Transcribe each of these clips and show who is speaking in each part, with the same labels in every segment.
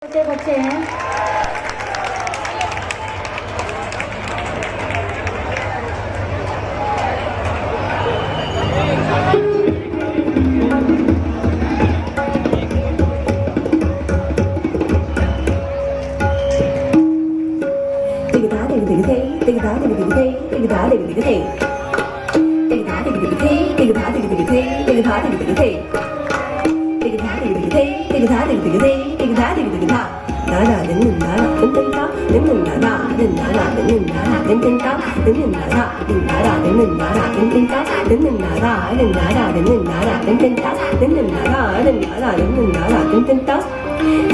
Speaker 1: छोटे बच्चे हैं।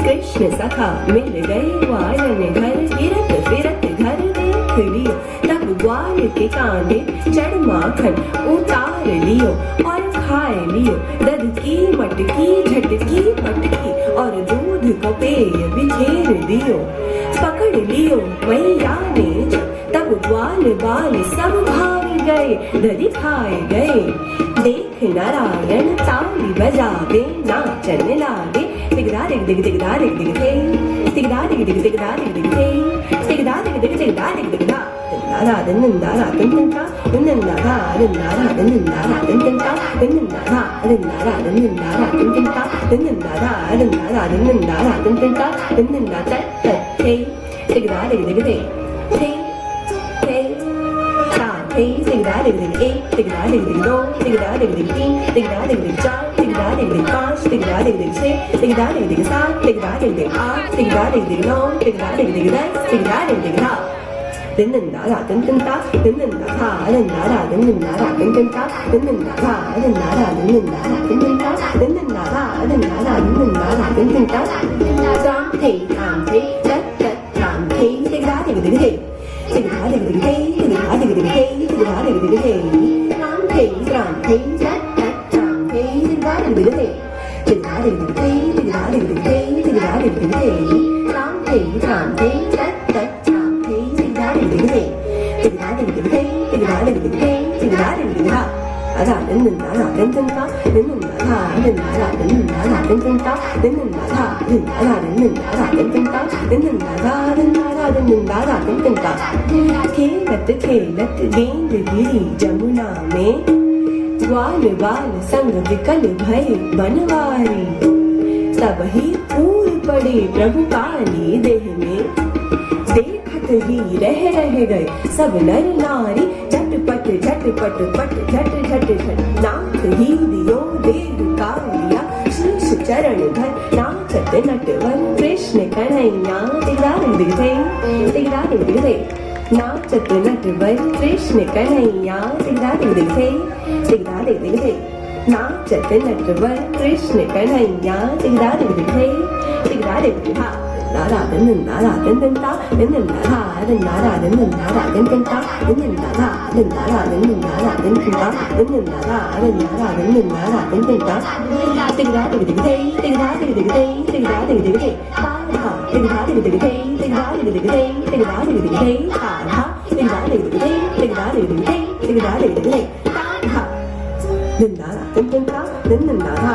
Speaker 2: कृष्ण सखा मिल गए ग्वालन घर फिरत फिरत घर देख लियो तब ग्वाल के कांधे चढ़ माखन उतार लियो और खाए लियो दध की मटकी झटकी पटकी और दूध को पेय बिखेर दियो पकड़ लियो मैया ने तब ग्वाल बाल सब भाग गए दधि खाए गए देख नारायण ताली बजावे नाचन लागे तिगदा दिग दिग दिगदा दिग दिग थे तिगदा दिग दिग दिगदा दिग दिग थे तिगदा दिग दिग दिगदा दिग दिग दा नंदारा नंदारा नंदारा नंदारा नंदारा नंदारा नंदारा नंदारा नंदारा नंदारा नंदारा नंदारा नंदारा नंदारा नंदारा थे तिगदा दिग दिग थे थे थे तिगदा दिग दिग एक तिगदा दिग दिग दो तिगदा दिग दिग तीन तिगदा दिग दिग चार तिगदा दिग दिग पाँच तिगदा दिग दिग छः तिगदा दिग दिग सात तिगदा दिग दिग आठ तिगदा दिग दिग नौ तिगदा दिग दिग 10 तिगदा दिग दिग धा नंदारा नंदारा नंदारा नंदारा नंदारा नंदारा नंदारा नंदारा नंदारा नंदारा नंदारा नंदारा नंदारा राम थे तत तत राम थे तिगदा दिग दिग थे तिगदा दिग दिग थे तिगदा दिग दिग थे तिगदा दिग दिग थे राम थे तत तत राम थे तिगदा दिग दिग थे तिगदा दिग दिग थे तिगदा दिग दिग थे तिगदा दिग दिग थे राम थे तत तत राम थे तिगदा दिग दिग थे तिगदा दिग दिग थे तिगदा दिग दिग थे तिगदा दिग दिग धा अदा नंदारा नंदारा नंदारा नंदारा नंदारा नंदारा नंदारा नंदारा नंदारा नंदारा नंदारा नंदारा नंदारा नंदारा खेलत खेलत गेंद गिरी जमुना में ग्वाल बाल संग विकल भय बनवारी तब ही फूल पड़े प्रभु काली देह में देखत ही रह गए सब नर नारी झटपट झटपट पट झट झट झट नाथ ही दियो देव कालिया शीश चरण धर नाचत नटवर कृष्ण कन्हैया तिगदा दिग थे तिगदा दिग थे नाचत नटवर कृष्ण कन्हैया तिगदा दिग थे तिगदा दिग थे नाचत नटवर कृष्ण कन्हैया तिगदा दिग थे तिगदा दिग धा नारा नंदारा नंदारा नंदारा नंदारा नंदारा नंदारा नंदारा नंदारा नंदारा नंदारा नंदारा नंदारा नंदारा नंदारा तिगदा दिग दिग थे तिगदा दिग दिग थे तिगदा दिग दिग थे तारा तिगदा दिग दिग थे तिगदा दिग दिग थे तिगदा दिग दिग थे तारा तिगदा दिग दिग थे तिगदा दिग दिग थे तिगदा दिग दिग थे तारा नंदारा नंदारा नंदारा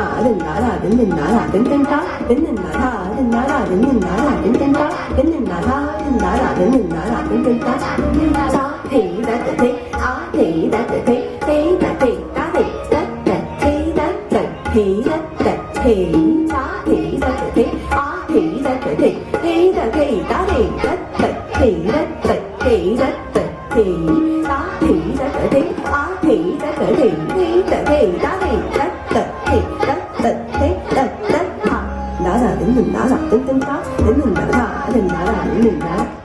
Speaker 2: नंदारा नंदारा नंदारा नंदारा नंदारा नंदारा नंदारा नंदारा नंदारा नंदारा नंदारा सा थे दत थे आ थे दत थे दत थे ता थे दत थे दत थे दत थे सा थे दत थे आ थे दत थे दत थे ता थे दत थे दत थे दत थे ता थे दत थे आ थे दत थे दत थे ता थे दत थे दत थे दत हा नारा नंदारा नंदारा नंदारा नंदारा नंदारा